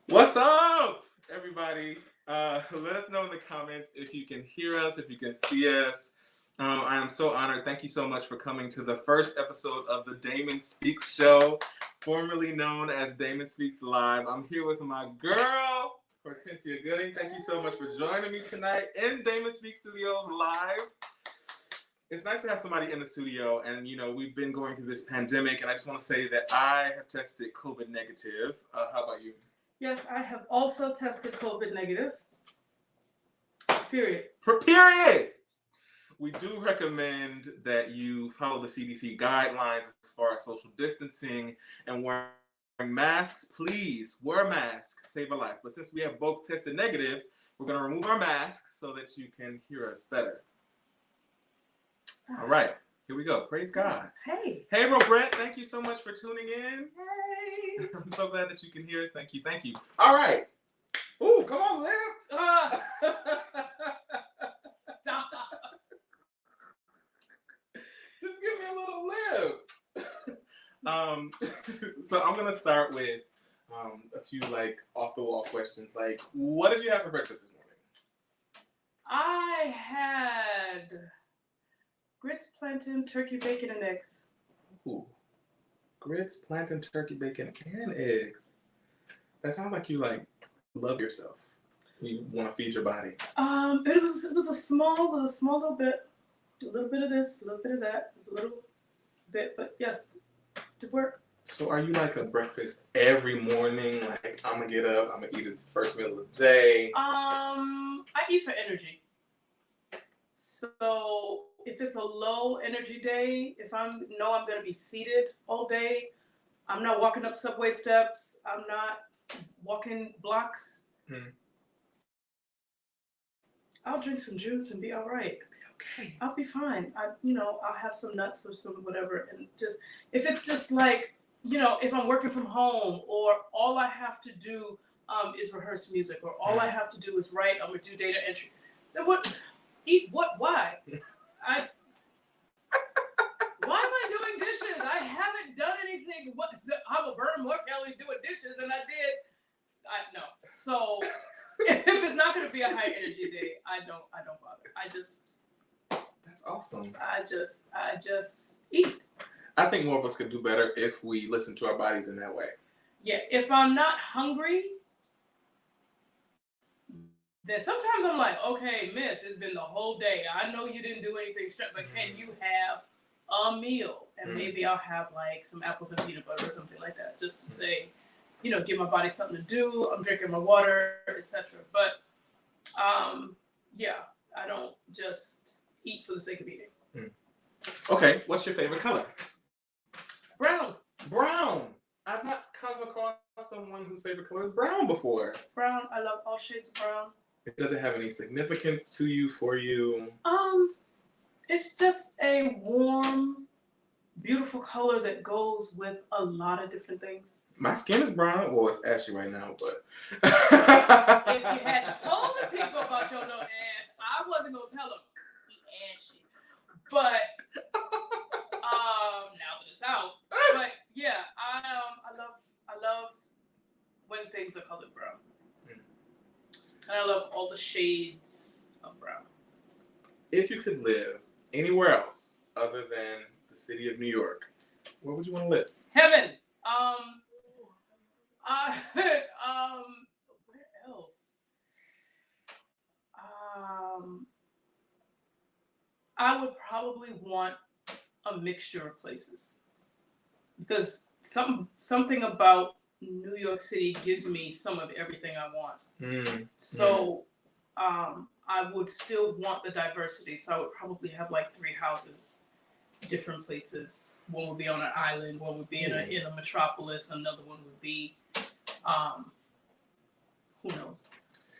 What's up, everybody? Let us know in the comments if you can hear us, if you can see us. I am so honored. Thank you so much for coming to the first episode of the Damon Speaks Show, formerly known as Damon Speaks Live. I'm here with my girl, Hortensia Gooding. Thank you so much for joining me tonight in Damon Speaks Studios Live. It's nice to have somebody in the studio, and we've been going through this pandemic, and I just want to say that I have tested COVID negative. How about you? Yes, I have also tested COVID negative. Period. Period. We do recommend that you follow the CDC guidelines as far as social distancing and wearing masks. Please wear a mask, save a life. But since we have both tested negative, we're going to remove our masks so that you can hear us better. All right, here we go. Praise God. Hey. Hey, bro, Brent. Thank you so much for tuning in. Hey. I'm so glad that you can hear us. Thank you. Thank you. All right. Ooh, come on, lift. Stop. Just give me a little lift. So I'm going to start with a few off the wall questions. What did you have for breakfast this morning? I had grits, plantain, turkey, bacon, and eggs. Ooh. Grits, plantain, turkey, bacon, and eggs. That sounds like you love yourself. You want to feed your body. It was a small little bit. A little bit of this, a little bit of that. Just a little bit, but yes, it did work. So are you a breakfast every morning? I'm gonna get up, I'm gonna eat it the first meal of the day. I eat for energy. So if it's a low energy day, if I'm going to be seated all day, I'm not walking up subway steps, I'm not walking blocks. I'll drink some juice and be all right. Okay. I'll be fine. I'll have some nuts or some whatever, and just if it's just like, if I'm working from home, or all I have to do is rehearse music, or all I have to do is write, I'm gonna do data entry. Then what? Eat what? Why? Why am I doing dishes? I haven't done anything. I will burn more calories doing dishes than I did. No. So if it's not gonna be a high energy day, I don't bother. That's awesome. I just eat. I think more of us could do better if we listen to our bodies in that way. Yeah, if I'm not hungry, then sometimes I'm like, okay, miss, it's been the whole day. I know you didn't do anything straight, but can you have a meal? And maybe I'll have like some apples and peanut butter or something like that, just to say, give my body something to do. I'm drinking my water, etc. But yeah, I don't just eat for the sake of eating. Okay, what's your favorite color? Brown. Brown. I've not come across someone whose favorite color is brown before. Brown. I love all shades of brown. It doesn't have any significance to you, for you? It's just a warm, beautiful color that goes with a lot of different things. My skin is brown. Well, it's ashy right now, but if you had told the people about your little ash, I wasn't gonna tell them he ashy. But now that it's out, but yeah, I love when things are colored brown, and I love all the shades of brown. If you could live anywhere else other than the city of New York, where would you want to live? Heaven. Where else? I would probably want a mixture of places, because something about New York City gives me some of everything I want. So I would still want the diversity. So I would probably have like 3 houses, different places. One would be on an island, one would be in a metropolis, another one would be who knows.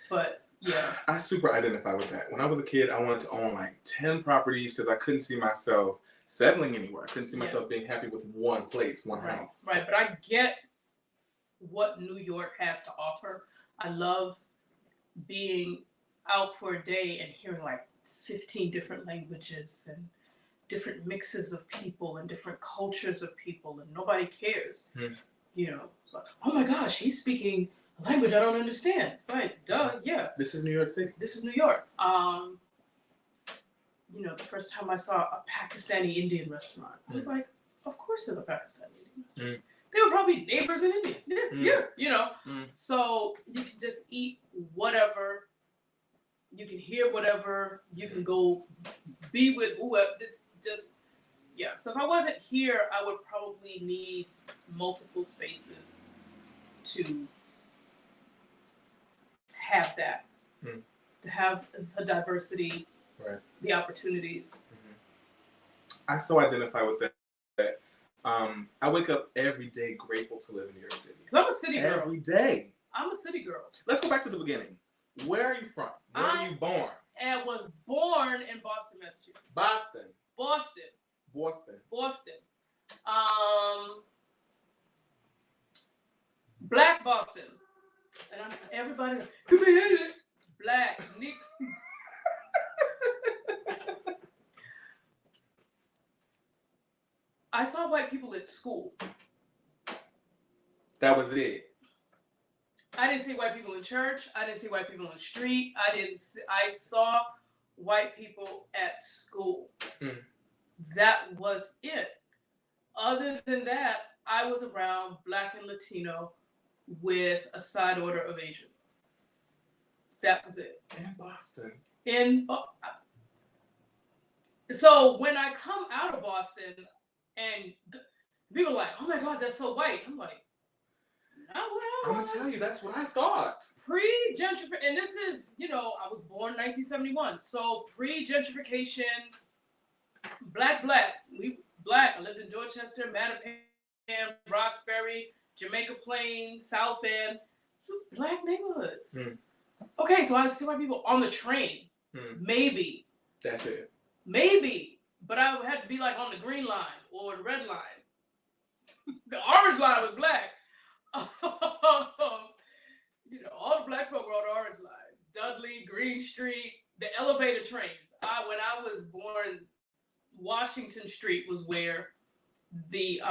But yeah. I super identify with that. When I was a kid, I wanted to own like 10 properties because I couldn't see myself settling anywhere. I couldn't see myself being happy with one place, one house. Right, but I get what New York has to offer. I love being out for a day and hearing like 15 different languages and different mixes of people and different cultures of people, and nobody cares. It's like, oh my gosh, he's speaking a language I don't understand. It's like, duh, yeah. This is New York City. This is New York. The first time I saw a Pakistani Indian restaurant, I was like, of course there's a Pakistani Indian restaurant. They were probably neighbors in India. Yeah, So you can just eat whatever. You can hear whatever. You can go be with whoever. It's just, yeah. So if I wasn't here, I would probably need multiple spaces to have that. To have the diversity, the opportunities. I so identify with that. I wake up every day grateful to live in New York City. Because I'm a city girl. Every day. I'm a city girl. Let's go back to the beginning. Where are you from? Where were you born? And was born in Boston, Massachusetts. Boston. Black Boston. And everybody, you hit it. Black, Nick. I saw white people at school. That was it. I didn't see white people in church. I didn't see white people in the street. I saw white people at school. That was it. Other than that, I was around Black and Latino with a side order of Asian. That was it. In Boston. So when I come out of Boston and people are like, oh my God, that's so white. I'm like, not what I I'm was. gonna tell you, that's what I thought. Pre-gentrification, and this is, I was born 1971, so pre-gentrification, black. I lived in Dorchester, Mattapan, Roxbury, Jamaica Plain, South End, black neighborhoods. Okay, so I see white people on the train. Maybe. That's it. Maybe. But I would have to be like on the green line or the red line. The orange line was black. All the black folk were on the orange line. Dudley, Green Street, the elevator trains. When I was born, Washington Street was where the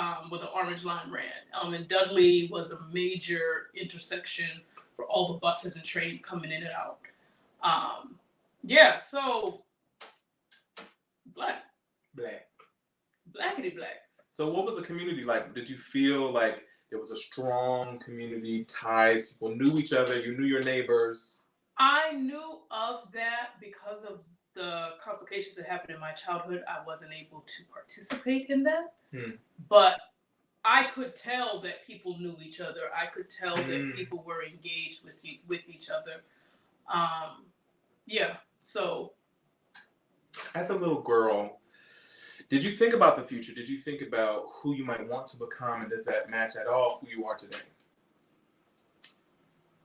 orange line ran. And Dudley was a major intersection for all the buses and trains coming in and out. So blackity black. So what was the community like? Did you feel like there was a strong community ties? People knew each other. You knew your neighbors. I knew of that because of the complications that happened in my childhood. I wasn't able to participate in that, but I could tell that people knew each other. I could tell that people were engaged with each other. So as a little girl, did you think about the future? Did you think about who you might want to become, and does that match at all who you are today?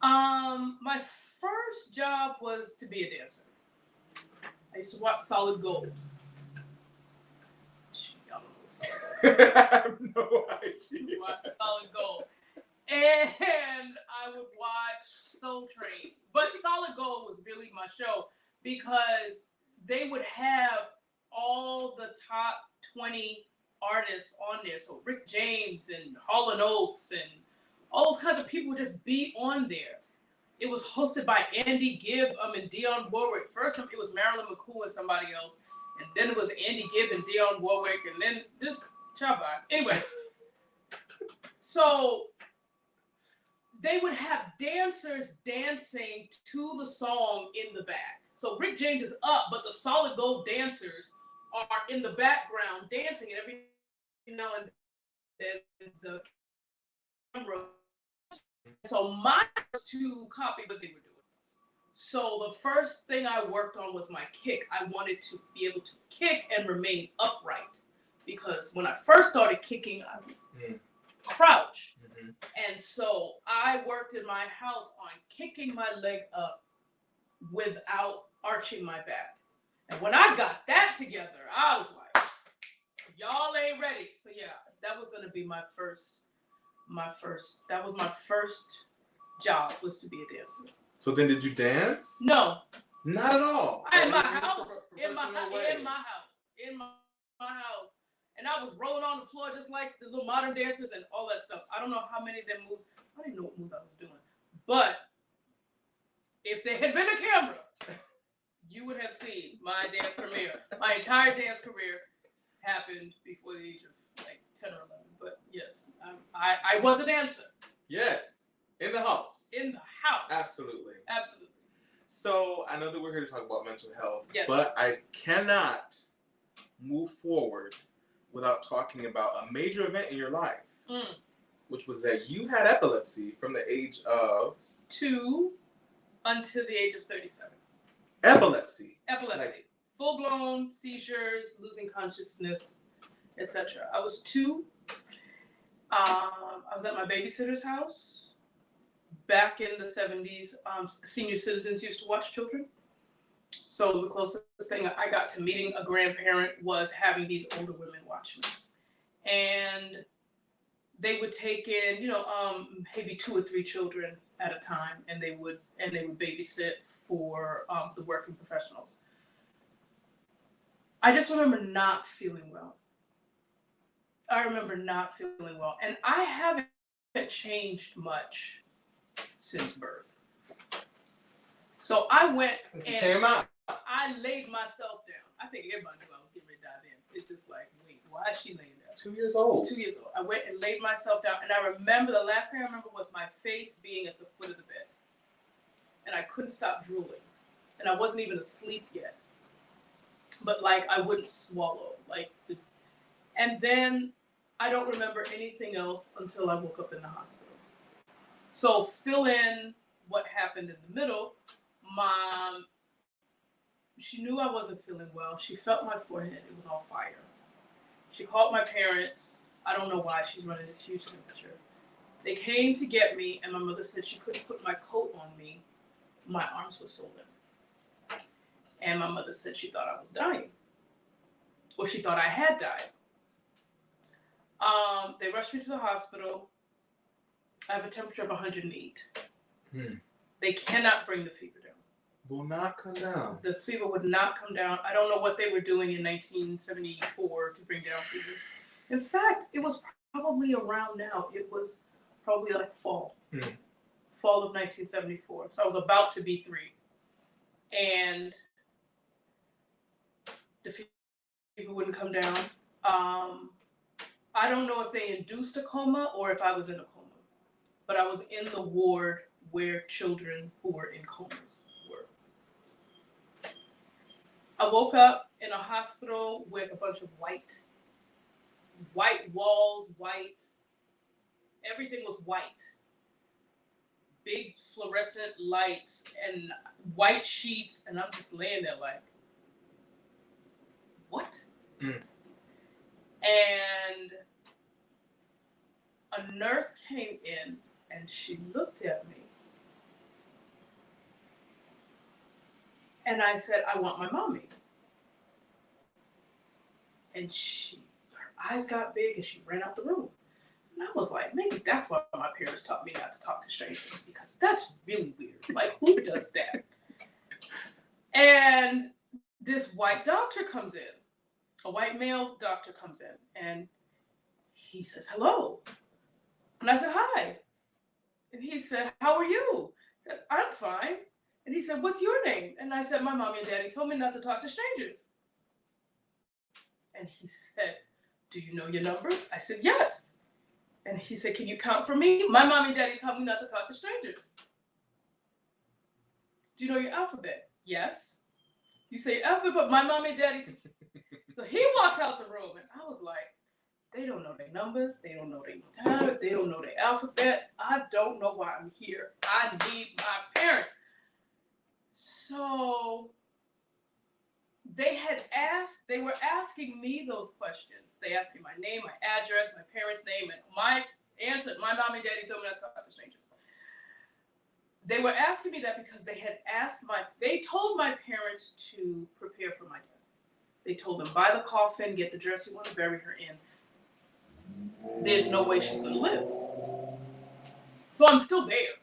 My first job was to be a dancer. I used to watch Solid Gold. Y'all know Solid Gold. I have no idea. Watch Solid Gold. And I would watch Soul Train. But Solid Gold was really my show because they would have all the top 20 artists on there. So Rick James and Hall & Oates and all those kinds of people would just be on there. It was hosted by Andy Gibb and Dionne Warwick. First, it was Marilyn McCool and somebody else. And then it was Andy Gibb and Dionne Warwick. And then just chop on. Anyway. So they would have dancers dancing to the song in the back. So Rick James is up, but the Solid Gold dancers are in the background dancing, and every now and then the camera. So mine was to copy what they were doing. So the first thing I worked on was my kick. I wanted to be able to kick and remain upright because when I first started kicking, I would crouch. And so I worked in my house on kicking my leg up without arching my back. And when I got that together, I was like, y'all ain't ready. So yeah, that was going to be my first job was to be a dancer. So then did you dance? No. Not at all. In my house. And I was rolling on the floor just like the little modern dancers and all that stuff. I don't know how many of them moves. I didn't know what moves I was doing. But if there had been a camera, you would have seen my dance premiere. My entire dance career happened before the age of like 10 or 11. But yes, I was a dancer. Yes. In the house. In the house. Absolutely. Absolutely. So I know that we're here to talk about mental health. Yes. But I cannot move forward without talking about a major event in your life, which was that you had epilepsy from the age of 2 until the age of 37. Epilepsy. Like, full-blown seizures, losing consciousness, etc. I was 2. I was at my babysitter's house. Back in the 70s, senior citizens used to watch children. So the closest thing I got to meeting a grandparent was having these older women watch me. And they would take in, maybe 2 or 3 children at a time, and they would babysit for the working professionals. I just remember not feeling well. And I haven't changed much since birth. So I went and came out. I laid myself down. I think everybody knew I was getting ready to dive in. It's just like, wait, why is she laying down? 2 years old. 2 years old. I went and laid myself down, and I remember the last thing I remember was my face being at the foot of the bed, and I couldn't stop drooling, and I wasn't even asleep yet, but like I wouldn't swallow, and then I don't remember anything else until I woke up in the hospital. So fill in what happened in the middle. Mom, she knew I wasn't feeling well. She felt my forehead. It was on fire. She called my parents. I don't know why. She's running this huge temperature. They came to get me, and my mother said she couldn't put my coat on me. My arms were swollen. And my mother said she thought I was dying. Or she thought I had died. They rushed me to the hospital. I have a temperature of 108. They cannot bring the fever down. Will not come down. The fever would not come down. I don't know what they were doing in 1974 to bring down fevers. In fact, it was probably around now. It was probably like fall. Fall of 1974. So I was about to be 3. And the fever wouldn't come down. I don't know if they induced a coma or if I was in a coma. But I was in the ward where children who were in comas were. I woke up in a hospital with a bunch of white walls, everything was white. Big fluorescent lights and white sheets, and I'm just laying there like, what? And a nurse came in and she looked at me. And I said, I want my mommy. And her eyes got big and she ran out the room. And I was like, maybe that's why my parents taught me not to talk to strangers, because that's really weird. Like, who does that? And this white doctor comes in, a white male doctor comes in, and he says, hello. And I said, hi. And he said, how are you? I said, I'm fine. And he said, what's your name? And I said, my mommy and daddy told me not to talk to strangers. And he said, do you know your numbers? I said, yes. And he said, can you count for me? My mommy and daddy told me not to talk to strangers. Do you know your alphabet? Yes. You say your alphabet, but my mommy and daddy. So he walks out the room, and I was like, they don't know their numbers. They don't know their vocabulary. They don't know their alphabet. I don't know why I'm here. I need my parents. So they were asking me those questions. They asked me my name, my address, my parents' name, and my answer, my mom and daddy told me not to talk to strangers. They were asking me that because they told my parents to prepare for my death. They told them, buy the coffin, get the dress you want to bury her in. There's no way she's going to live. So I'm still there.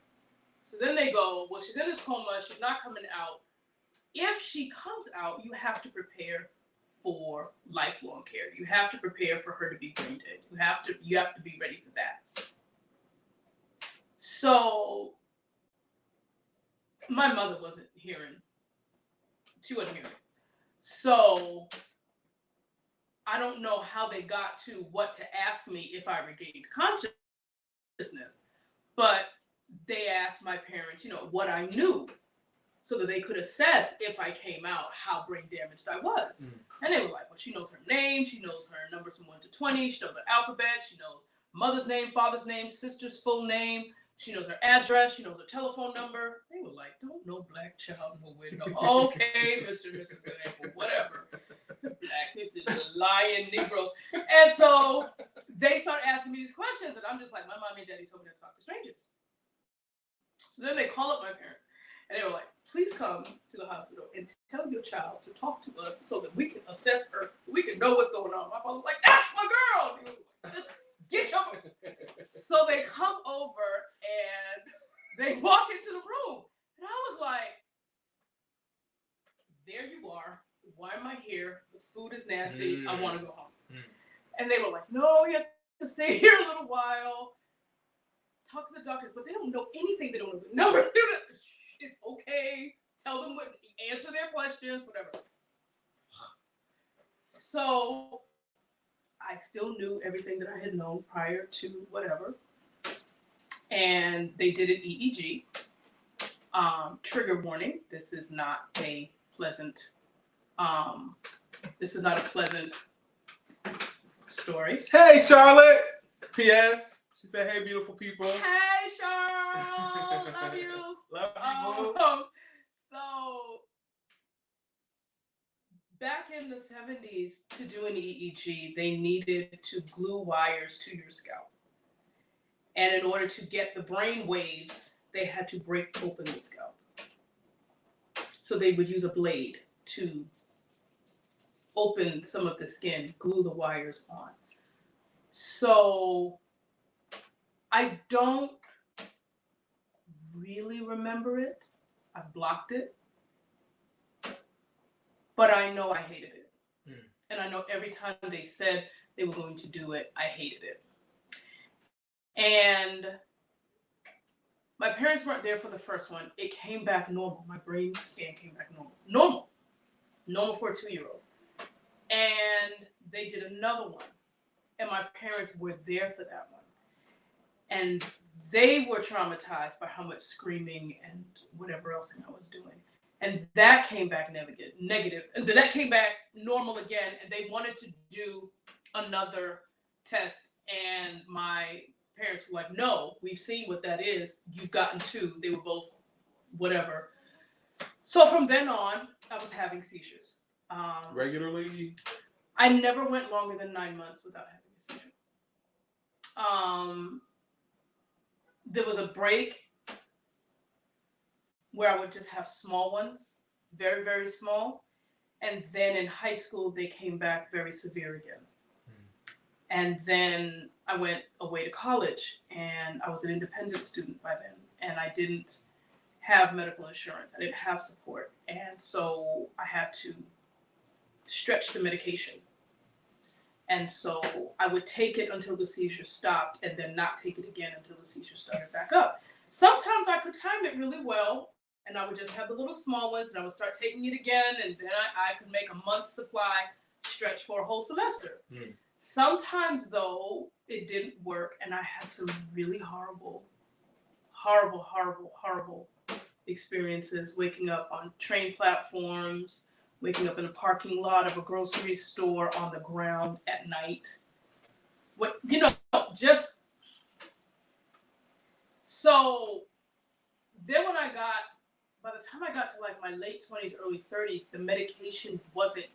So then they go, well, she's in this coma. She's not coming out. If she comes out, you have to prepare for lifelong care. You have to prepare for her to be brain dead. You have to be ready for that. So my mother wasn't hearing. She wasn't hearing. So I don't know how they got to what to ask me if I regained consciousness, but they asked my parents, what I knew so that they could assess if I came out, how brain damaged I was. And they were like, well, she knows her name. She knows her numbers from 1 to 20. She knows her alphabet. She knows mother's name, father's name, sister's full name. She knows her address. She knows her telephone number. They were like, don't no black child know where to go. Okay, Mr. and Mrs. Goodable, whatever. Black bitches, lying Negroes. And so they started asking me these questions, and I'm just like, my mom and daddy told me not to talk to strangers. So then they call up my parents, and they were like, please come to the hospital and tell your child to talk to us so that we can assess her, we can know what's going on. My father was like, that's my girl. He was like, just get your. So they come over and they walk into the room, and I was like, there you are. Why am I here? The food is nasty. I want to go home. And they were like, no, you have to stay here a little while. Talk to the doctors, but they don't know anything. They don't know the number. It's okay. Tell them answer their questions, whatever. So I still knew everything that I had known prior to whatever. And they did an EEG. Trigger warning. This is not a pleasant story. Hey, Charlotte. P.S. She said, hey, beautiful people. Hey, Char. love you. Love you, boo. So back in the 70s, to do an EEG, they needed to glue wires to your scalp. And in order to get the brain waves, they had to break open the scalp. So they would use a blade to open some of the skin, glue the wires on. So I don't really remember it. I've blocked it. But I know I hated it. And I know every time they said they were going to do it, I hated it. And my parents weren't there for the first one. It came back normal. My brain scan came back normal. Normal for a 2-year-old. And they did another one. And my parents were there for that one. And they were traumatized by how much screaming and whatever else I was doing. And that came back negative. And then that came back normal again. And they wanted to do another test. And my parents were like, no, we've seen what that is. You've gotten 2. They were both whatever. So from then on, I was having seizures. Regularly? I never went longer than 9 months without having a seizure. There was a break where I would just have small ones, very, very small. And then in high school, they came back very severe again. And then I went away to college, and I was an independent student by then. And I didn't have medical insurance. I didn't have support. And so I had to stretch the medication. And so I would take it until the seizure stopped and then not take it again until the seizure started back up. Sometimes I could time it really well, and I would just have the little small ones, and I would start taking it again, and then I could make a month's supply stretch for a whole semester. Sometimes, though, it didn't work, and I had some really horrible experiences, waking up on train platforms, waking up in a parking lot of a grocery store on the ground at night. So then by the time I got to like my late 20s, early 30s, the medication wasn't,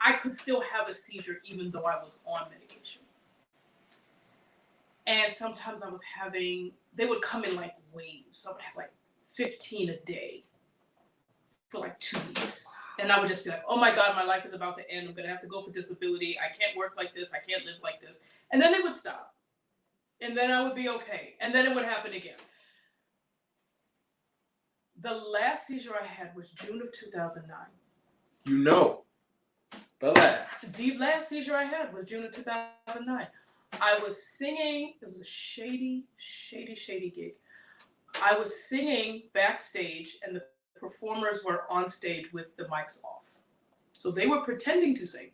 I could still have a seizure even though I was on medication. And sometimes they would come in like waves. So I would have like 15 a day for like 2 weeks. And I would just be like, oh my God, my life is about to end. I'm going to have to go for disability. I can't work like this. I can't live like this. And then they would stop. And then I would be okay. And then it would happen again. The last seizure I had was June of 2009. The last. The last seizure I had was June of 2009. I was singing. It was a shady gig. I was singing backstage, and the performers were on stage with the mics off. So they were pretending to sing,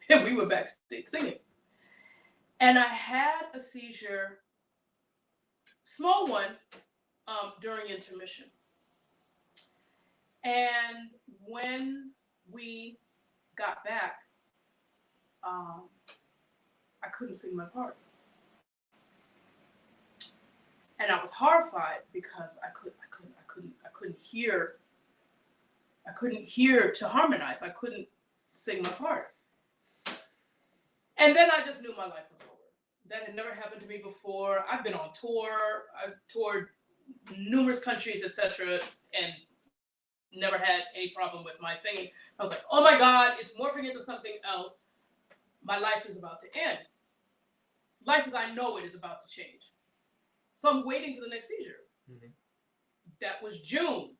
and we were backstage singing. And I had a seizure, small one, during intermission. And when we got back, I couldn't sing my part. And I was horrified because I couldn't hear to harmonize. I couldn't sing my part. And then I just knew my life was over. That had never happened to me before. I've been on tour. I've toured numerous countries, etc., and never had any problem with my singing. I was like, oh my God, it's morphing into something else. My life is about to end. Life as I know it is about to change. So I'm waiting for the next seizure. That was June.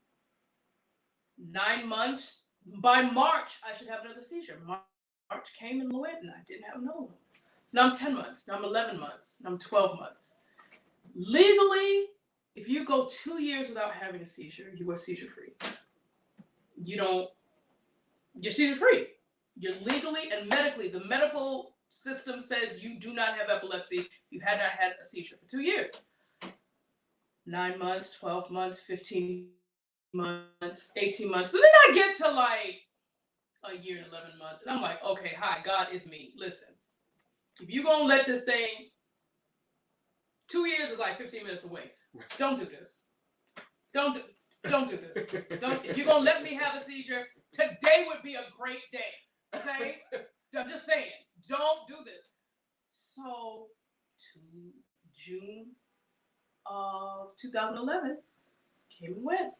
9 months. By March, I should have another seizure. March came and went, and I didn't have another one. So now I'm 10 months. Now I'm 11 months. Now I'm 12 months. Legally, if you go 2 years without having a seizure, you are seizure free. You're seizure free. You're legally and medically, the medical system says you do not have epilepsy. You had not had a seizure for 2 years. 9 months, 12 months, 15 months, 18 months. So then I get to like a year and 11 months. And I'm like, okay, hi, God is me. Listen, if you're going to let this thing 2 years is like 15 minutes away. Don't do this. Don't do this. If you're gonna let me have a seizure, today would be a great day. Okay? I'm just saying, don't do this. So, to June of 2011 came and went.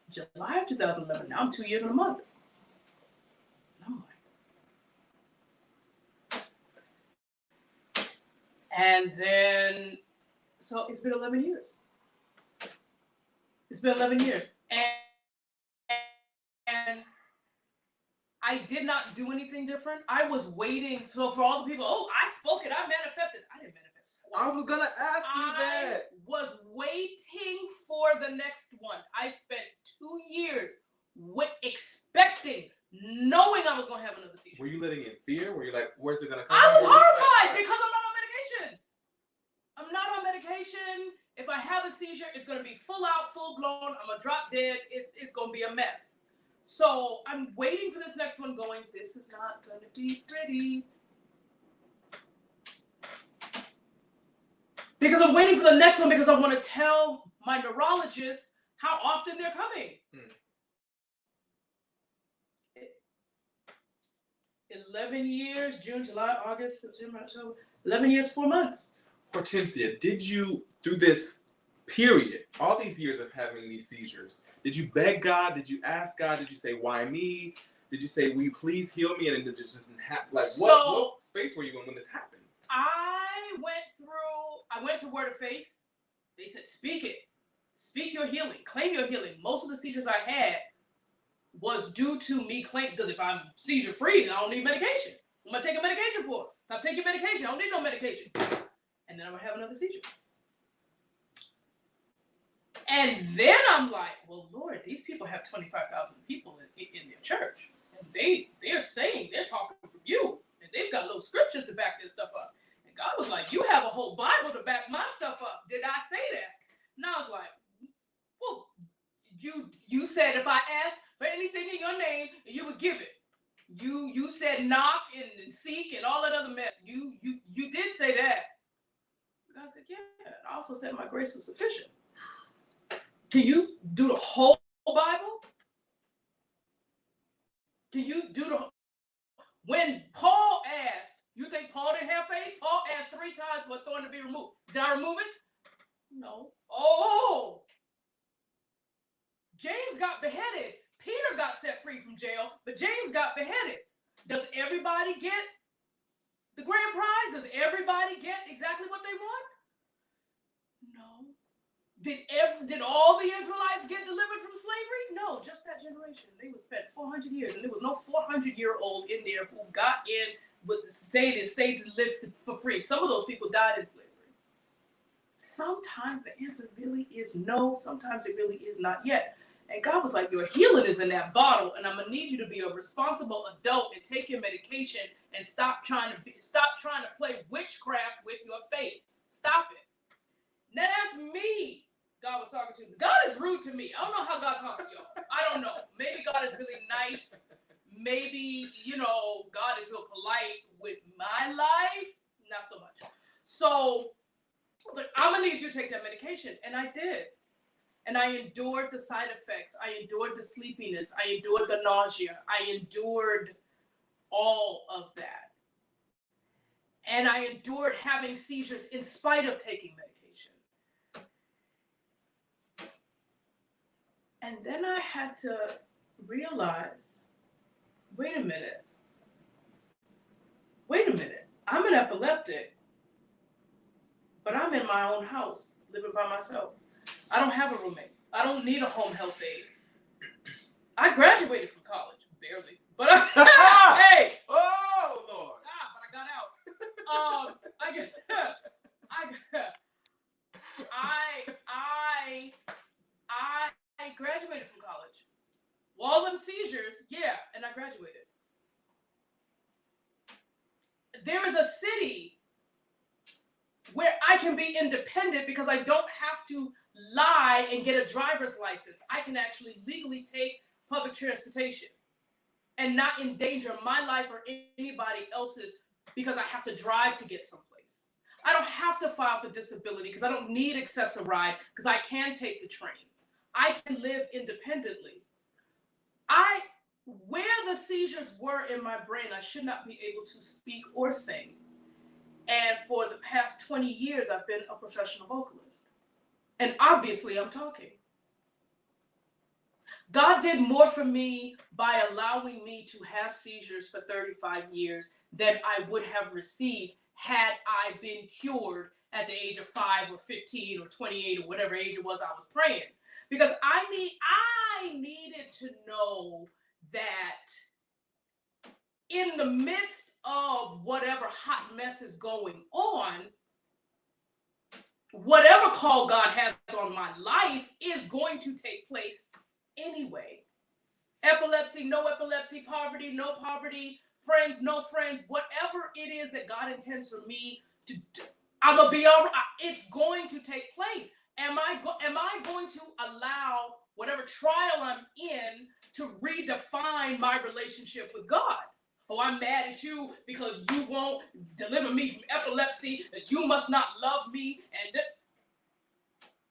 July of 2011. Now I'm 2 years and a month. And I'm like, and then, so it's been 11 years. It's been 11 years. And I did not do anything different. I was waiting. So for all the people, oh, I spoke it, I manifested. I didn't manifest. I was gonna ask you that. I was waiting for the next one. I spent 2 years expecting, knowing I was gonna have another seizure. Were you living in fear? Were you like, where's it gonna come? I was horrified because I'm not on medication. I'm not on medication. If I have a seizure, it's gonna be full out, full blown. I'm gonna drop dead. It's gonna be a mess. So I'm waiting for this next one going, this is not going to be pretty. Because I'm waiting for the next one because I want to tell my neurologist how often they're coming. 11 years, June, July, August, September, October, 11 years, 4 months. Hortensia, did you, through this period, all these years of having these seizures, did you beg God? Did you ask God? Did you say, why me? Did you say, will you please heal me? And it just didn't happen. Like, what space were you in when this happened? I went to Word of Faith. They said, speak it. Speak your healing. Claim your healing. Most of the seizures I had was due to me claiming, because if I'm seizure free, then I don't need medication. What am I taking medication for? Stop taking medication. I don't need no medication. And then I'm going to have another seizure. And then I'm like, well, Lord, these people have 25,000 people in their church. And they're saying, they're talking from you. And they've got little scriptures to back this stuff up. And God was like, you have a whole Bible to back my stuff up. Did I say that? And I was like, well, you said if I asked for anything in your name, you would give it. You said knock and seek and all that other mess. You did say that. And I said, yeah. And I also said my grace was sufficient. Can you do the whole Bible? Can you do when Paul asked, you think Paul didn't have faith? Paul asked 3 times for a thorn to be removed. Did I remove it? No. Oh! James got beheaded. Peter got set free from jail, but James got beheaded. Does everybody get the grand prize? Does everybody get exactly what they want? No. Did all the Israelites get delivered from slavery? No, just that generation. They were spent 400 years, and there was no 400-year-old in there who got in, stayed to live for free. Some of those people died in slavery. Sometimes the answer really is no. Sometimes it really is not yet. And God was like, your healing is in that bottle, and I'm gonna need you to be a responsible adult and take your medication and stop trying to play witchcraft with your faith. Stop it. Now that's me. God was talking to me. God is rude to me. I don't know how God talks to y'all. I don't know. Maybe God is really nice. Maybe, God is real polite with my life. Not so much. So I was like, I'm going to need you to take that medication. And I did. And I endured the side effects. I endured the sleepiness. I endured the nausea. I endured all of that. And I endured having seizures in spite of taking medication. And then I had to realize, wait a minute. I'm an epileptic, but I'm in my own house, living by myself. I don't have a roommate. I don't need a home health aide. I graduated from college, barely, but hey! Oh, Lord! But I got out. I graduated from college. All them seizures, yeah, and I graduated. There is a city where I can be independent because I don't have to lie and get a driver's license. I can actually legally take public transportation and not endanger my life or anybody else's because I have to drive to get someplace. I don't have to file for disability because I don't need Access-a-Ride because I can take the train. I can live independently. Where the seizures were in my brain, I should not be able to speak or sing. And for the past 20 years, I've been a professional vocalist. And obviously, I'm talking. God did more for me by allowing me to have seizures for 35 years than I would have received had I been cured at the age of 5 or 15 or 28 or whatever age it was I was praying. Because I needed to know that in the midst of whatever hot mess is going on, whatever call God has on my life is going to take place anyway. Epilepsy, no epilepsy, poverty, no poverty, friends, no friends, whatever it is that God intends for me to do, I'm gonna be all right. It's going to take place. Am I going to allow whatever trial I'm in to redefine my relationship with God? Oh, I'm mad at you because you won't deliver me from epilepsy, and you must not love me. And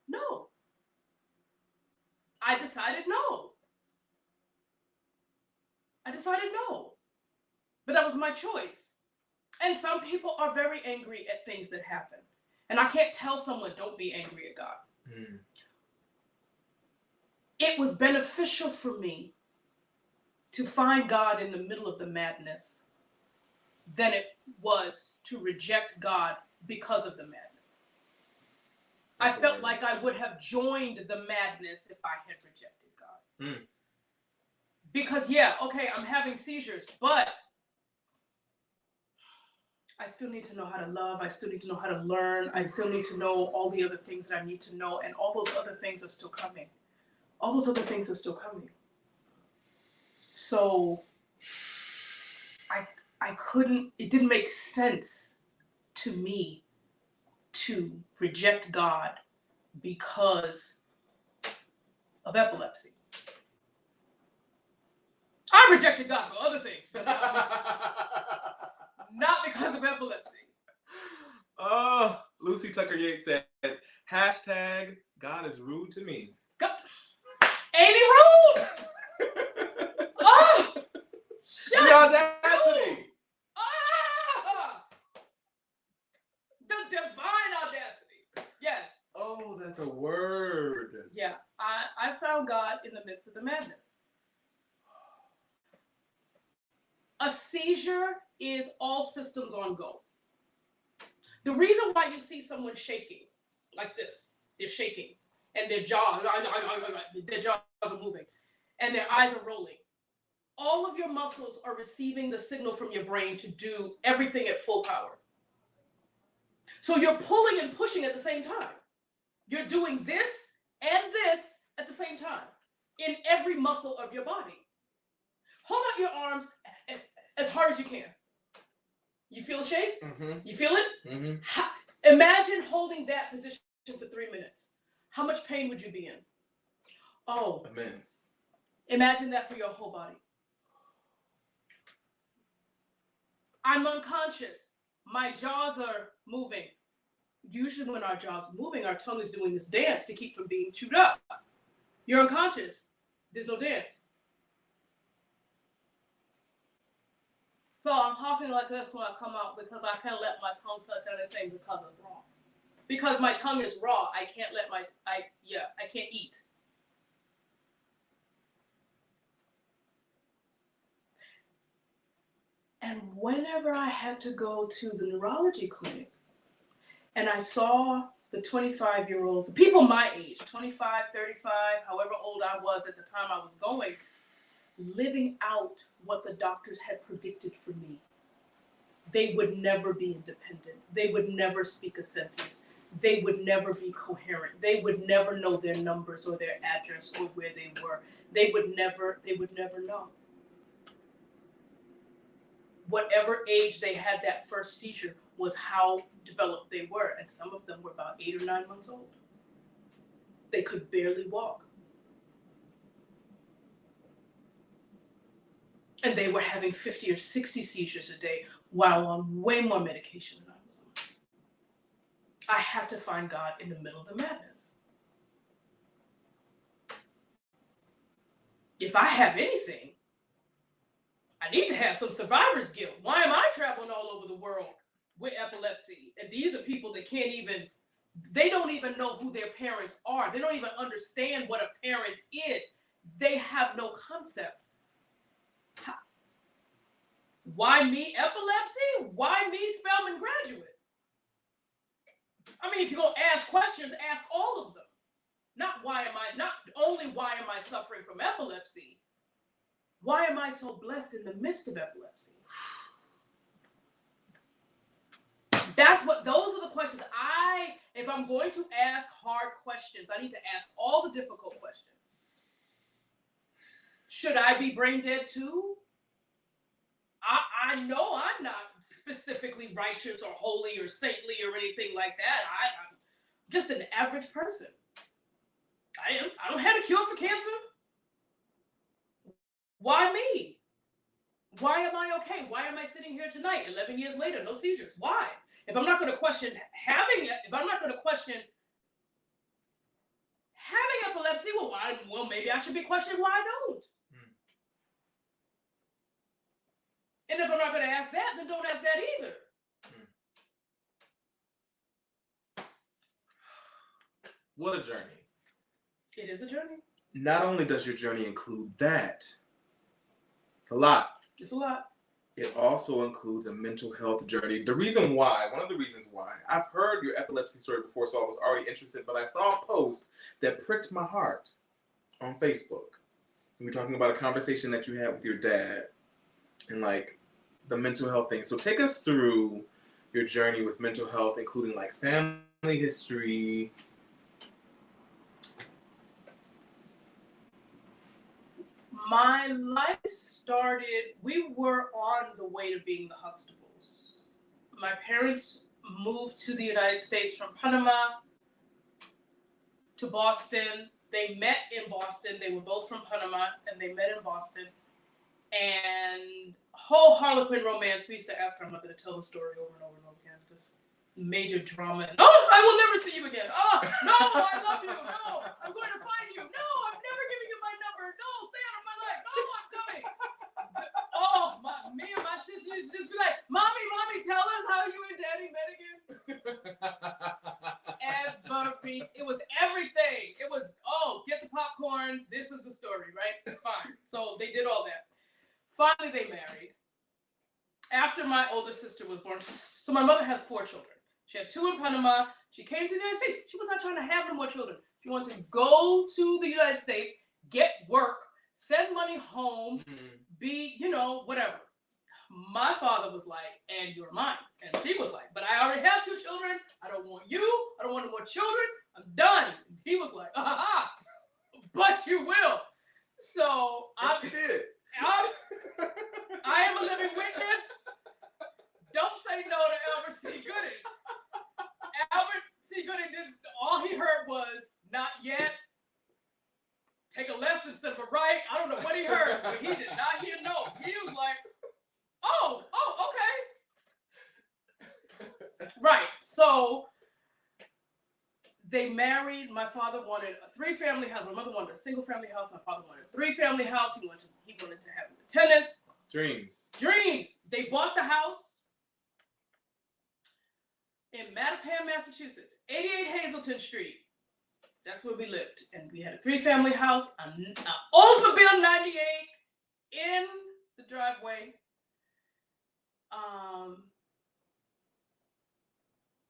no. I decided no. But that was my choice. And some people are very angry at things that happen. And I can't tell someone, don't be angry at God. Mm. It was beneficial for me to find God in the middle of the madness than it was to reject God because of the madness. I felt like I would have joined the madness if I had rejected God. Mm. Because, yeah, okay, I'm having seizures, but I still need to know how to love. I still need to know how to learn. I still need to know all the other things that I need to know. And all those other things are still coming. So I couldn't, it didn't make sense to me to reject God because of epilepsy. I rejected God for other things, but not because of epilepsy. Oh, Lucy Tucker Yates said, hashtag God is rude to me. God, ain't he rude? Oh, the audacity. The divine audacity. Yes. Oh, that's a word. Yeah, I found God in the midst of the madness. A seizure is all systems on go. The reason why you see someone shaking like this, they're shaking, and their jaws are moving, and their eyes are rolling. All of your muscles are receiving the signal from your brain to do everything at full power. So you're pulling and pushing at the same time. You're doing this and this at the same time in every muscle of your body. Hold out your arms as hard as you can. You feel a shake? Mm-hmm. You feel it? Mm-hmm. Imagine holding that position for 3 minutes. How much pain would you be in? Oh, immense. Imagine that for your whole body. I'm unconscious. My jaws are moving. Usually when our jaws are moving, our tongue is doing this dance to keep from being chewed up. You're unconscious. There's no dance. So I'm talking like this when I come out because I can't let my tongue touch anything because it's raw. Because my tongue is raw, I can't let I can't eat. And whenever I had to go to the neurology clinic and I saw the 25-year-olds, people my age, 25, 35, however old I was at the time I was going, living out what the doctors had predicted for me. They would never be independent. They would never speak a sentence. They would never be coherent. They would never know their numbers or their address or where they were. They would never know. Whatever age they had that first seizure was how developed they were. And some of them were about 8 or 9 months old. They could barely walk. And they were having 50 or 60 seizures a day while on way more medication than I was on. I had to find God in the middle of the madness. If I have anything, I need to have some survivor's guilt. Why am I traveling all over the world with epilepsy? And these are people that they don't even know who their parents are. They don't even understand what a parent is. They have no concept. Why me epilepsy? Why me Spelman graduate? I mean, if you're going to ask questions, ask all of them. Not only why am I suffering from epilepsy, why am I so blessed in the midst of epilepsy? Those are the questions if I'm going to ask hard questions, I need to ask all the difficult questions. Should I be brain dead too? I know I'm not specifically righteous or holy or saintly or anything like that. I'm just an average person. I don't have a cure for cancer. Why me? Why am I okay? Why am I sitting here tonight, 11 years later, no seizures? Why? If I'm not going to question having it, if I'm not going to question having epilepsy, well, maybe I should be questioning why I don't. And if I'm not going to ask that, then don't ask that either. What a journey. It is a journey. Not only does your journey include that, it's a lot. It's a lot. It also includes a mental health journey. One of the reasons why, I've heard your epilepsy story before, so I was already interested, but I saw a post that pricked my heart on Facebook. You were talking about a conversation that you had with your dad and like the mental health thing. So take us through your journey with mental health, including like family history. My life started, we were on the way to being the Huxtables. My parents moved to the United States from Panama to Boston. They met in Boston. They were both from Panama, and they met in Boston. And whole Harlequin romance, we used to ask our mother to tell the story over and over and over again. This major drama. Oh, I will never see you again. Oh, no, I love you. No, I'm going to find you. No, I'm never giving you my number. No, stay out of my life. No, I'm coming. Me and my sister used to just be like, Mommy, tell us how you and Daddy met again. It was everything. It was, get the popcorn. This is the story, right? Fine. So they did all that. Finally, they married. After my older sister was born, so my mother has 4 children. She had 2 in Panama. She came to the United States. She was not trying to have no more children. She wanted to go to the United States, get work, send money home, be, whatever. My father was like, and you're mine. And she was like, but I already have 2 children. I don't want you. I don't want no more children. I'm done. He was like, but you will. So She did. I am a living witness. Don't say no to Albert C. Gooding. Albert C. Gooding all he heard was, not yet. Take a left instead of a right. I don't know what he heard, but he did not hear no. He was like, oh, okay. Right. So they married. My father wanted a 3-family house. My mother wanted a single-family house. My father wanted a 3-family house. He wanted to have tenants. Dreams. They bought the house in Mattapan, Massachusetts, 88 Hazelton Street. That's where we lived. And we had a 3-family house, an Oldsmobile 98 in the driveway. I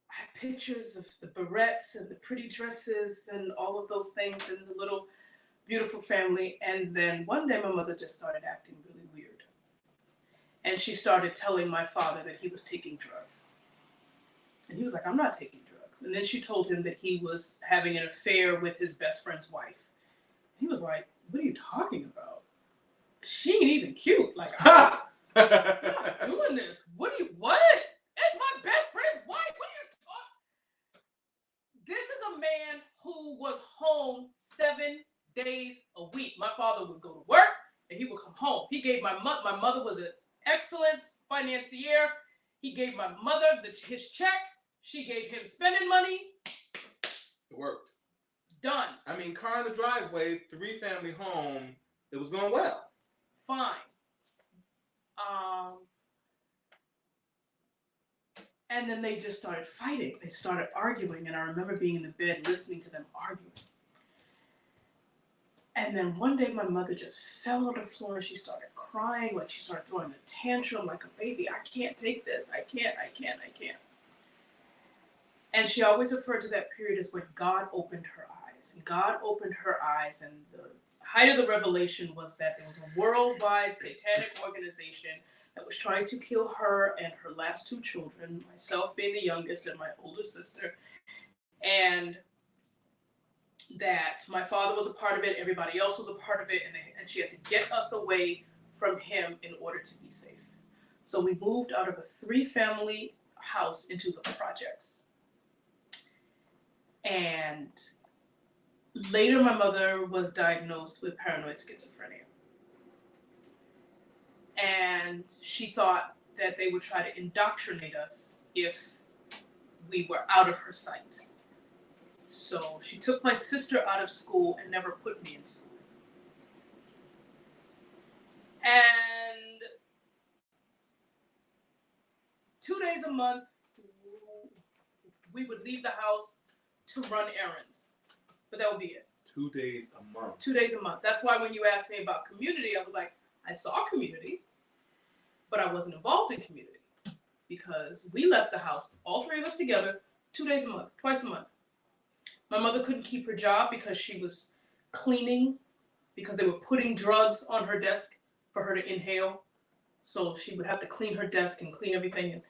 have pictures of the barrettes and the pretty dresses and all of those things and the little beautiful family. And then one day my mother just started acting really weird. And she started telling my father that he was taking drugs. And he was like, I'm not taking drugs. And then she told him that he was having an affair with his best friend's wife. He was like, what are you talking about? She ain't even cute. Like, I'm not doing this. What? That's my best friend's wife. What are you talking? This is a man who was home 7 days a week. My father would go to work and he would come home. He gave my mother was an excellent financier. He gave my mother his check. She gave him spending money. It worked. Done. I mean, car in the driveway, 3-family home. It was going well. Fine. And then they just started fighting. They started arguing, and I remember being in the bed listening to them arguing. And then one day my mother just fell on the floor and she started crying, like she started throwing a tantrum like a baby. I can't take this. I can't. And she always referred to that period as when God opened her eyes. And God opened her eyes, and the height of the revelation was that there was a worldwide satanic organization that was trying to kill her and her last 2 children, myself being the youngest and my older sister. And that my father was a part of it, everybody else was a part of it, and she had to get us away from him in order to be safe. So we moved out of a 3-family house into the projects. And later my mother was diagnosed with paranoid schizophrenia. And she thought that they would try to indoctrinate us if we were out of her sight. So she took my sister out of school and never put me in school. And 2 days a month, we would leave the house to run errands. But that would be it. 2 days a month. 2 days a month. That's why when you asked me about community, I was like, I saw community, but I wasn't involved in community. Because we left the house, all 3 of us together, 2 days a month, twice a month. My mother couldn't keep her job because she was cleaning, because they were putting drugs on her desk for her to inhale. So she would have to clean her desk and clean everything.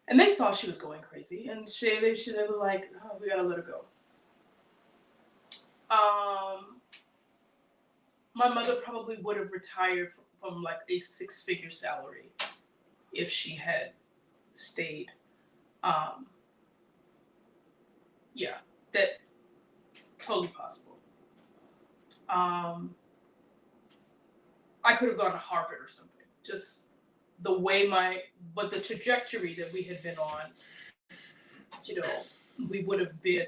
And they saw she was going crazy. And they were like, oh, we gotta let her go. My mother probably would have retired from like a 6-figure salary if she had stayed. Yeah, that totally possible. I could have gone to Harvard or something. Just the way but the trajectory that we had been on, we would have been.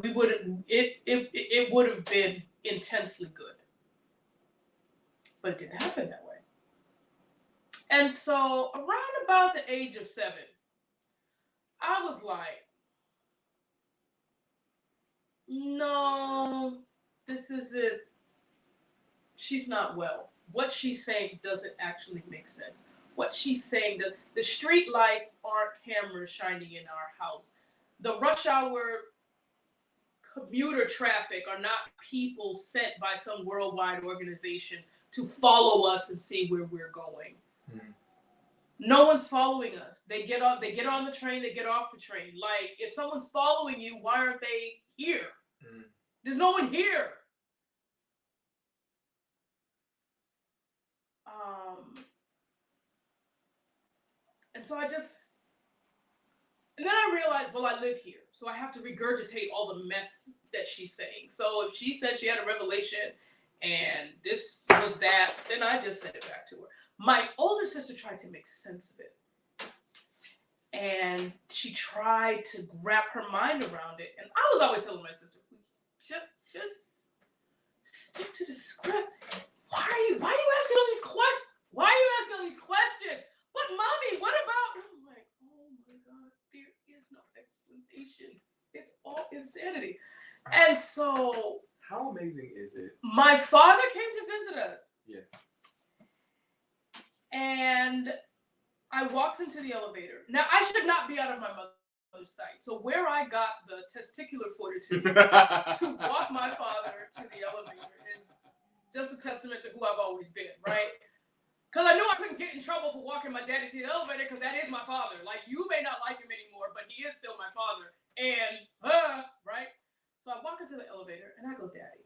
It would have been intensely good. But it didn't happen that way. And so around about the age of 7, I was like, no, this isn't, she's not well. What she's saying doesn't actually make sense. What she's saying, the street lights aren't cameras shining in our house. The rush hour commuter traffic are not people sent by some worldwide organization to follow us and see where we're going. Mm-hmm. No one's following us. They get on the train, they get off the train. Like, if someone's following you, why aren't they here? Mm. There's no one here. And so and then I realized, well, I live here, so I have to regurgitate all the mess that she's saying. So if she said she had a revelation and this was that, then I just sent it back to her. My older sister tried to make sense of it. And she tried to wrap her mind around it. And I was always telling my sister, just stick to the script. Why are you asking all these questions? Why are you asking all these questions? But mommy, what about? I'm like, oh my God, there is no explanation. It's all insanity. And so, how amazing is it? My father came to visit us. Yes. And I walked into the elevator. Now, I should not be out of my mother's sight. So where I got the testicular fortitude to walk my father to the elevator is just a testament to who I've always been, right? Because I knew I couldn't get in trouble for walking my daddy to the elevator because that is my father. Like, you may not like him anymore, but he is still my father. And, right? So I walk into the elevator and I go, Daddy,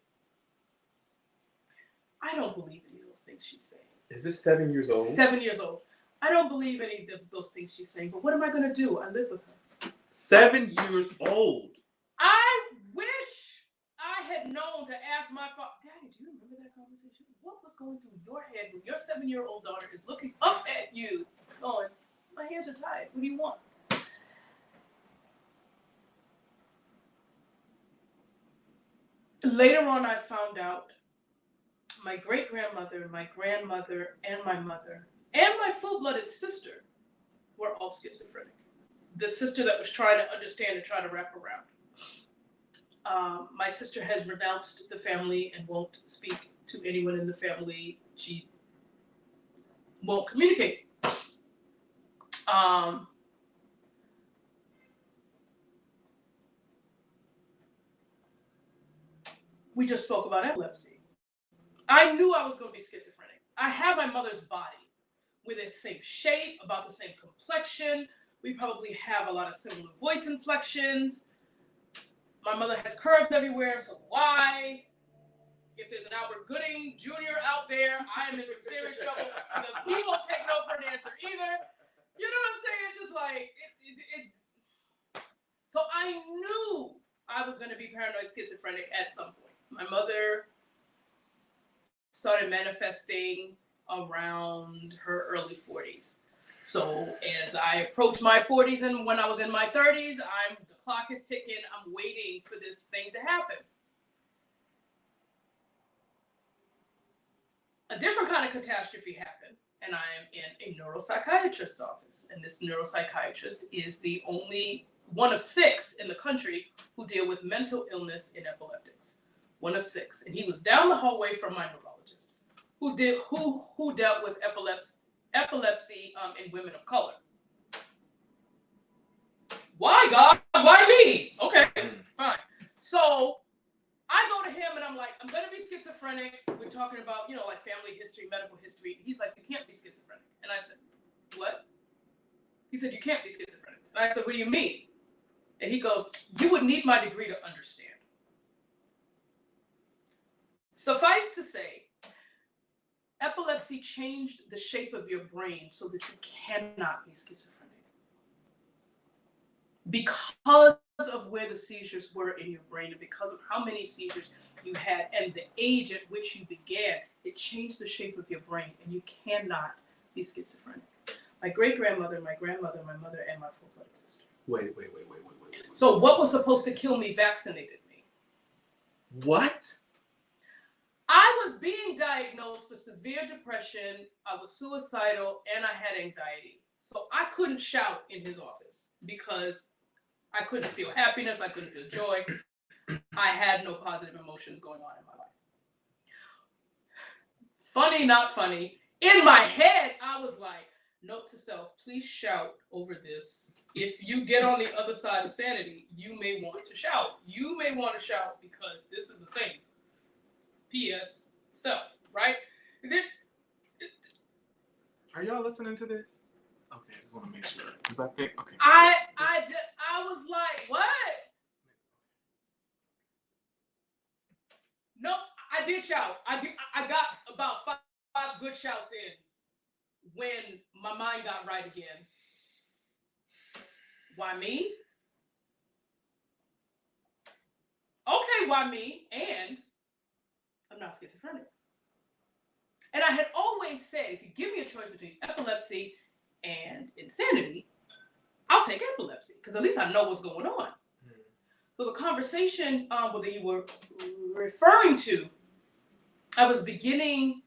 I don't believe any of those things she's saying. Is this 7 years old? 7 years old. I don't believe any of those things she's saying, but what am I going to do? I live with her. 7 years old. I wish I had known to ask my father, Daddy, do you remember that conversation? What was going through your head when your 7-year-old daughter is looking up at you going, my hands are tied. What do you want? Later on, I found out my great-grandmother, my grandmother, and my mother, and my full-blooded sister were all schizophrenic. The sister that was trying to understand and try to wrap around. My sister has renounced the family and won't speak to anyone in the family. She won't communicate. We just spoke about epilepsy. I knew I was going to be schizophrenic. I have my mother's body with the same shape, about the same complexion. We probably have a lot of similar voice inflections. My mother has curves everywhere, so why? If there's an Albert Gooding Jr. out there, I am in some serious trouble because he won't take no for an answer either. You know what I'm saying? Just like, so I knew I was going to be paranoid schizophrenic at some point. My mother started manifesting around her early 40s. So as I approached my 40s and when I was in my 30s, the clock is ticking. I'm waiting for this thing to happen. A different kind of catastrophe happened, and I am in a neuropsychiatrist's office. And this neuropsychiatrist is the only one of 6 in the country who deal with mental illness in epileptics. One of 6. And he was down the hallway from my neurologist, who dealt with epilepsy in women of color. Why, God? Why me? Okay, fine. So I go to him and I'm like, I'm going to be schizophrenic. We're talking about, like family history, medical history. He's like, you can't be schizophrenic. And I said, what? He said, you can't be schizophrenic. And I said, what do you mean? And he goes, you would need my degree to understand. Suffice to say, epilepsy changed the shape of your brain so that you cannot be schizophrenic. Because of where the seizures were in your brain and because of how many seizures you had and the age at which you began, it changed the shape of your brain and you cannot be schizophrenic. My great-grandmother, my grandmother, my mother, and my full-blooded sister. Wait. So what was supposed to kill me vaccinated me. What? I was being diagnosed for severe depression, I was suicidal, and I had anxiety. So I couldn't shout in his office because I couldn't feel happiness, I couldn't feel joy. I had no positive emotions going on in my life. Funny, not funny. In my head, I was like, note to self, please shout over this. If you get on the other side of sanity, you may want to shout. You may want to shout because this is a thing. P.S. self, right? Are y'all listening to this? Okay, I just want to make sure. Because I think, okay. I was like, what? No, I did shout. I got about five good shouts in when my mind got right again. Why me? Okay, why me? And I'm not schizophrenic. And I had always said, if you give me a choice between epilepsy and insanity, I'll take epilepsy because at least I know what's going on. So the conversation that you were referring to, I was beginning,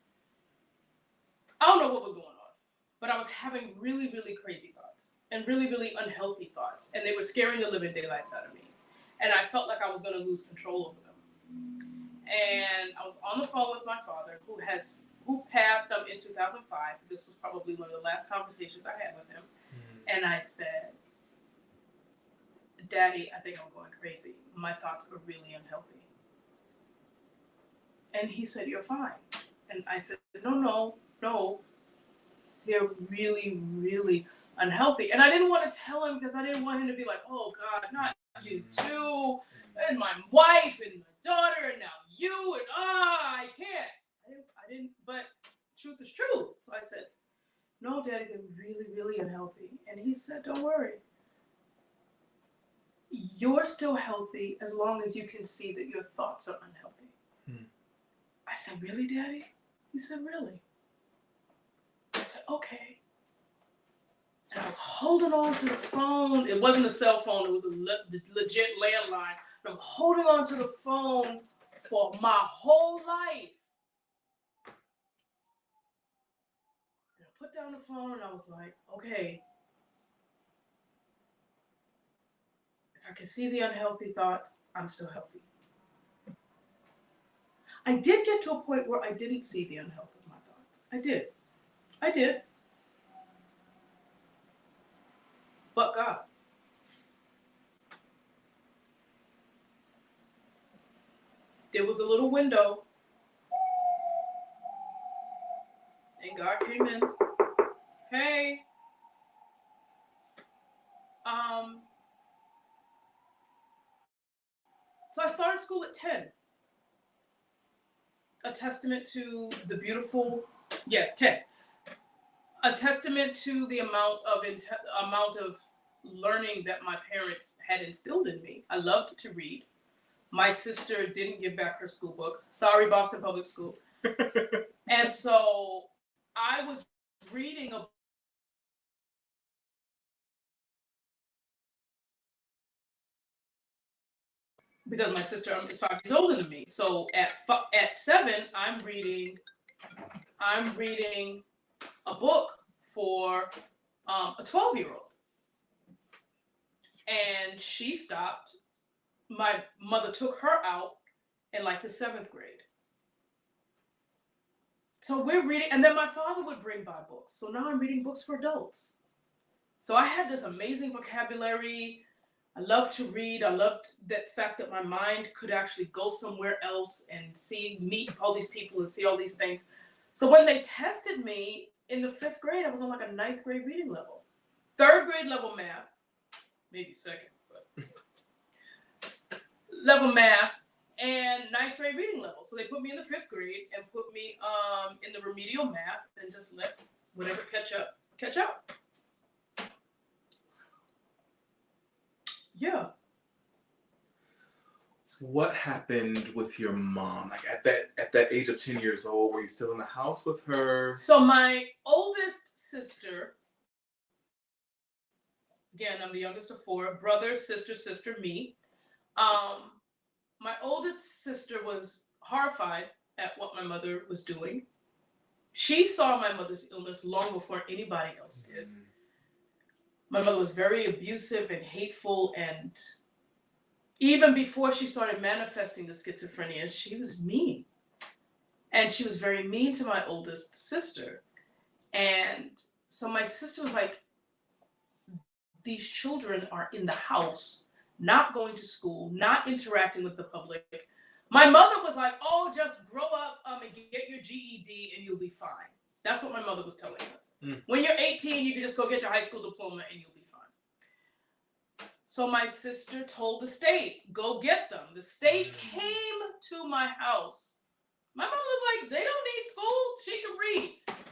I don't know what was going on, but I was having really, really crazy thoughts and really, really unhealthy thoughts. And they were scaring the living daylights out of me. And I felt like I was going to lose control over them. And I was on the phone with my father, who passed in 2005. This was probably one of the last conversations I had with him. And I said, Daddy, I think I'm going crazy. My thoughts are really unhealthy. And he said, you're fine. And I said, no. They're really, really unhealthy. And I didn't want to tell him because I didn't want him to be like, oh God, not you too. And my wife and my daughter and now you and I can't. I didn't, but truth is truth. So I said, no, Daddy, they're really, really unhealthy. And he said, don't worry. You're still healthy as long as you can see that your thoughts are unhealthy. I said, really, Daddy? He said, really? I said, okay. And I was holding on to the phone. It wasn't a cell phone. It was a legit landline. And I'm holding on to the phone for my whole life. And I put down the phone and I was like, okay. If I can see the unhealthy thoughts, I'm still healthy. I did get to a point where I didn't see the unhealth of my thoughts. I did. But God. There was a little window. And God came in. Hey. So I started school at 10. A testament to the beautiful, 10. A testament to the amount of learning that my parents had instilled in me. I loved to read. My sister didn't give back her school books. Sorry, Boston Public Schools. And so I was reading a because my sister is 5 years older than me. So at 7, I'm reading a book for a 12-year-old. And she stopped. My mother took her out in like the 7th grade. So we're reading, and then my father would bring by books. So now I'm reading books for adults. So I had this amazing vocabulary. I loved to read. I loved that fact that my mind could actually go somewhere else and meet all these people and see all these things. So when they tested me in the 5th grade, I was on like a 9th grade reading level. 3rd grade level math, maybe 2nd, but level math, and 9th grade reading level. So they put me in the 5th grade and put me in the remedial math and just let whatever catch up. Yeah. What happened with your mom? Like at that age of 10 years old, were you still in the house with her? So my oldest sister, again, I'm the youngest of 4, brother, sister, me. My oldest sister was horrified at what my mother was doing. She saw my mother's illness long before anybody else did. My mother was very abusive and hateful, and even before she started manifesting the schizophrenia, she was mean. And she was very mean to my oldest sister. And so my sister was like, these children are in the house, not going to school, not interacting with the public. My mother was like, oh, just grow up and get your GED and you'll be fine. That's what my mother was telling us. When you're 18, you can just go get your high school diploma and you'll be fine. So my sister told the state, go get them. The state came to my house. My mother was like, they don't need school. She can read.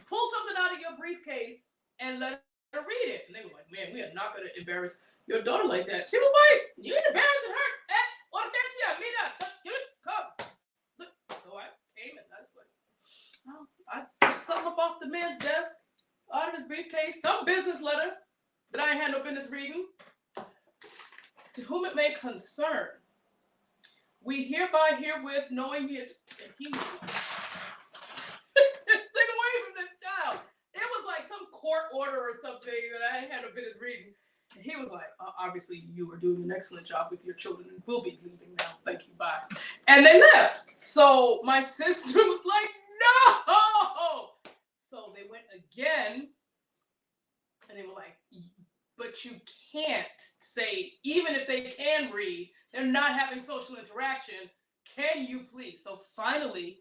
Pull something out of your briefcase and let her read it. And they were like, man, we are not going to embarrass your daughter like that. She was like, you ain't embarrassing her. Come. Look. So I came and I was like, oh, I picked something up off the man's desk, out of his briefcase, some business letter that I ain't had no business reading. To whom it may concern, we hereby herewith knowing it, and he was like, stick away from this child. It was like some court order or something that I ain't had no business reading. And he was like, obviously you are doing an excellent job with your children and we'll be leaving now. Thank you, bye. And they left. So my sister was like, no! So they went again and they were like, but you can't say, even if they can read, they're not having social interaction. Can you please? So finally,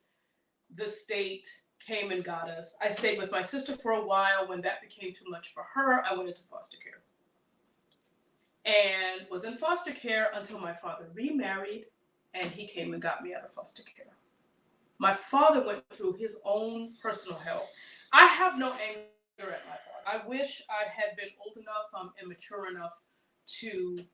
the state came and got us. I stayed with my sister for a while. When that became too much for her, I went into foster care. And was in foster care until my father remarried and he came and got me out of foster care. My father went through his own personal hell. I have no anger at my father. I wish I had been old enough and mature enough to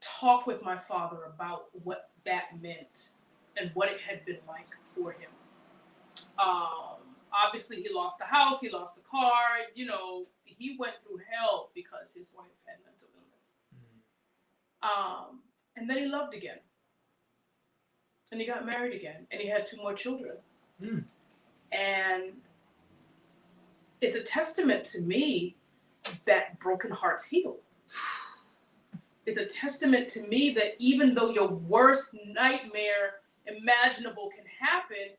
talk with my father about what that meant and what it had been like for him. obviously he lost the house, he lost the car, you know, he went through hell because his wife had mental illness. And then he loved again. And he got married again. And he had 2 more children. And it's a testament to me that broken hearts heal. It's a testament to me that even though your worst nightmare imaginable can happen,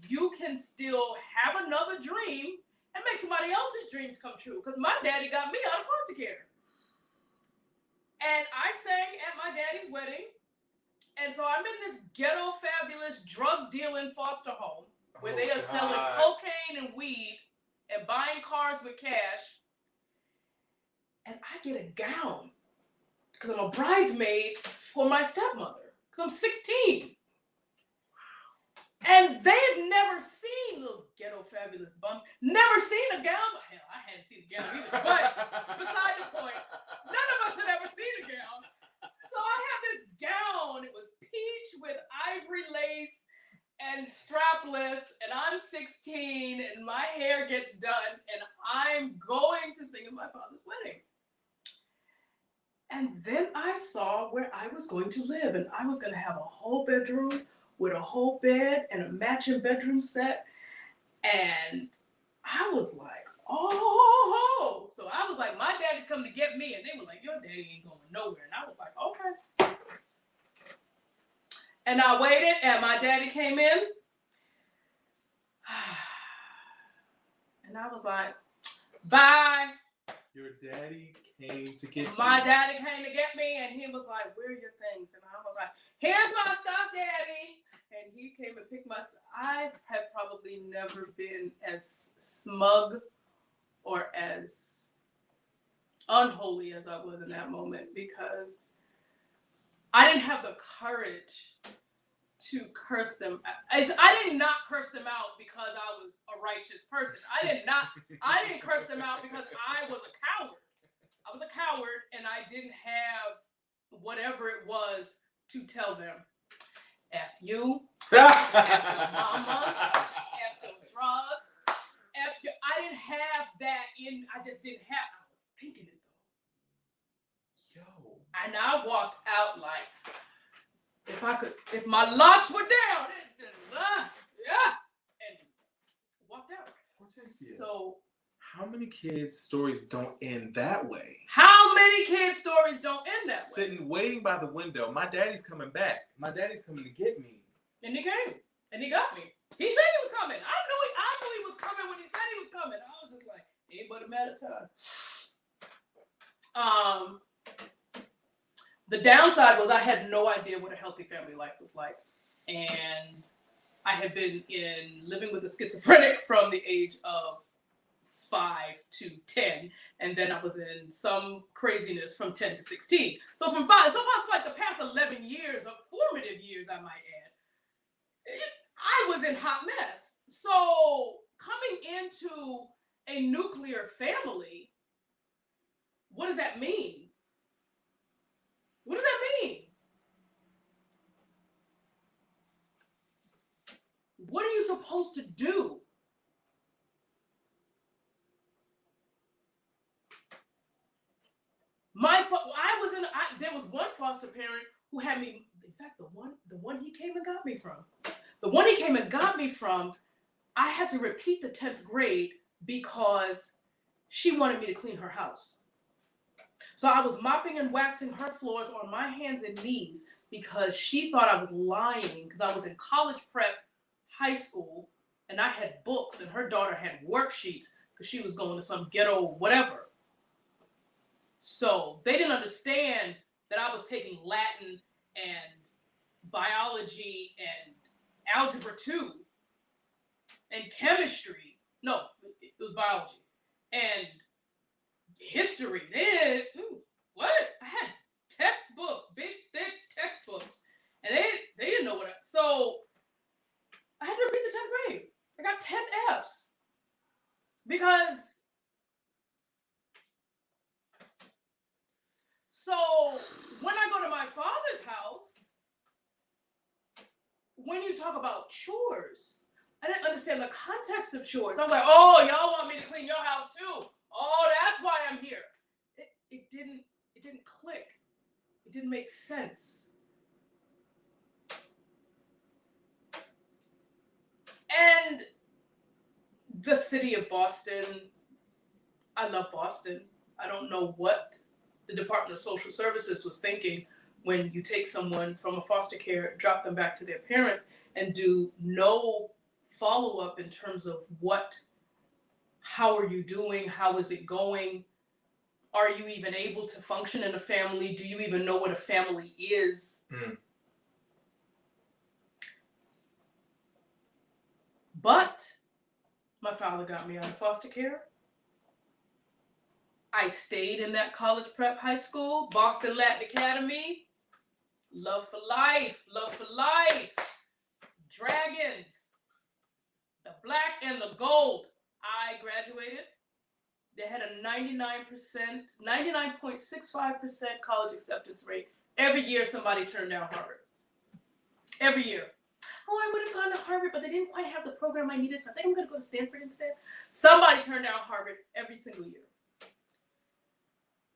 you can still have another dream and make somebody else's dreams come true. Because my daddy got me out of foster care. And I sang at my daddy's wedding. And so I'm in this ghetto fabulous drug dealing foster home where they are selling cocaine and weed and buying cars with cash. And I get a gown because I'm a bridesmaid for my stepmother because I'm 16. And they've never seen little ghetto fabulous bumps, never seen a gown. Hell, I hadn't seen a gown either. But beside the point, none of us had ever seen a gown. So I have this gown. It was peach with ivory lace and strapless, and I'm 16, and my hair gets done, and I'm going to sing at my father's wedding. And then I saw where I was going to live, and I was going to have a whole bedroom with a whole bed and a matching bedroom set. And I was like, oh. So I was like, my daddy's coming to get me. And they were like, your daddy ain't going nowhere. And I was like, okay. And I waited, and my daddy came in. And I was like, bye. Your daddy came to get you. My daddy came to get me, and he was like, where are your things? And I was like, here's my stuff, daddy. And he came and picked my stuff. I have probably never been as smug or as unholy as I was in that moment because I didn't have the courage to curse them. I did not curse them out because I was a righteous person. I didn't curse them out because I was a coward. I was a coward, and I didn't have whatever it was to tell them. F you, F your mama, F your drugs, F your, I didn't have that I just didn't have, I was thinking it though. Yo. And I walked out like, if my locks were down, yeah, and walked out. So, how many kids' stories don't end that way? How many kids' stories don't end that way? Sitting, waiting by the window. My daddy's coming back. My daddy's coming to get me. And he came. And he got me. He said he was coming. I knew he was coming when he said he was coming. I was just like, ain't but a matter of time. The downside was I had no idea what a healthy family life was like. And I had been living with a schizophrenic from the age of 5 to 10, and then I was in some craziness from 10 to 16. So for like the past 11 years, of formative years, I might add, I was in hot mess. So coming into a nuclear family, what does that mean? What does that mean? What are you supposed to do? There was one foster parent who had me. In fact, the one he came and got me from, I had to repeat the 10th grade because she wanted me to clean her house. So I was mopping and waxing her floors on my hands and knees because she thought I was lying because I was in college prep high school and I had books and her daughter had worksheets because she was going to some ghetto whatever. So they didn't understand that I was taking Latin and biology and algebra 2 and chemistry. No, it was biology and history. What? I had textbooks, big, thick textbooks, and they didn't know what so I had to repeat the 10th grade. I got 10 Fs because so when I go to my father's house, when you talk about chores, I didn't understand the context of chores. I was like, oh, y'all want me to clean your house too? Oh, that's why I'm here. It didn't click. It didn't make sense. And the city of Boston, I love Boston. I don't know what the Department of Social Services was thinking when you take someone from a foster care, drop them back to their parents, and do no follow-up in terms of how are you doing? How is it going? Are you even able to function in a family? Do you even know what a family is? But my father got me out of foster care. I stayed in that college prep high school, Boston Latin Academy. Love for life, love for life. Dragons, the black and the gold. I graduated. They had a 99.65% college acceptance rate. Every year somebody turned down Harvard. Every year. Oh, I would have gone to Harvard, but they didn't quite have the program I needed, so I think I'm going to go to Stanford instead. Somebody turned down Harvard every single year.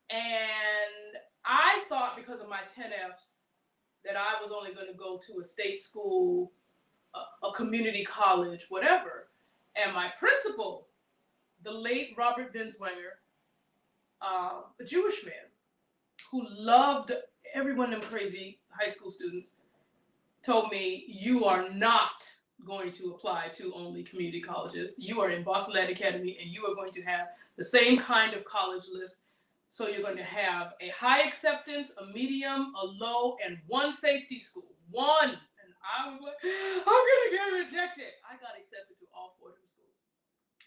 And I thought because of my 10Fs that I was only going to go to a state school, a community college, whatever. And my principal, the late Robert Binswanger, a Jewish man who loved everyone, them crazy high school students, told me, you are not going to apply to only community colleges. You are in Boston Latin Academy and you are going to have the same kind of college list. So you're going to have a high acceptance, a medium, a low, and one safety school. One. And I was like, I'm going to get rejected. I got accepted to all 4 of them schools.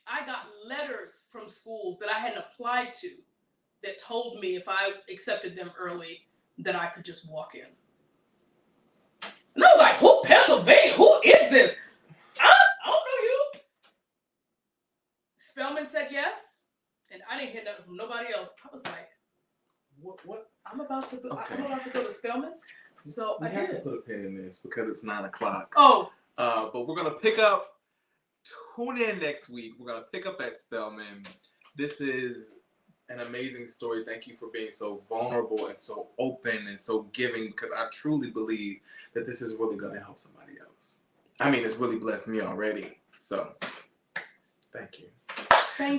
I got letters from schools that I hadn't applied to that told me if I accepted them early that I could just walk in. And I was like, who, Pennsylvania? Who is this? I don't know you. Spelman said yes. And I didn't hear nothing from nobody else. I was like, what? I'm about to go to Spelman. So we have to put a pin in this because it's 9:00. Oh. But we're gonna pick up. Tune in next week. We're gonna pick up at Spelman. This is an amazing story. Thank you for being so vulnerable and so open and so giving, because I truly believe that this is really gonna help somebody else. I mean, it's really blessed me already. So, thank you.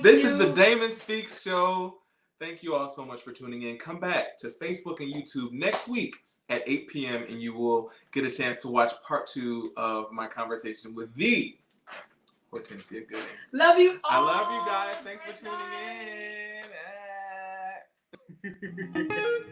This is the Damon Speaks Show. Thank you all so much for tuning in. Come back to Facebook and YouTube next week at 8 p.m. and you will get a chance to watch part 2 of my conversation with the Hortensia Gooding. Love you all. I love you guys. Thanks for tuning in.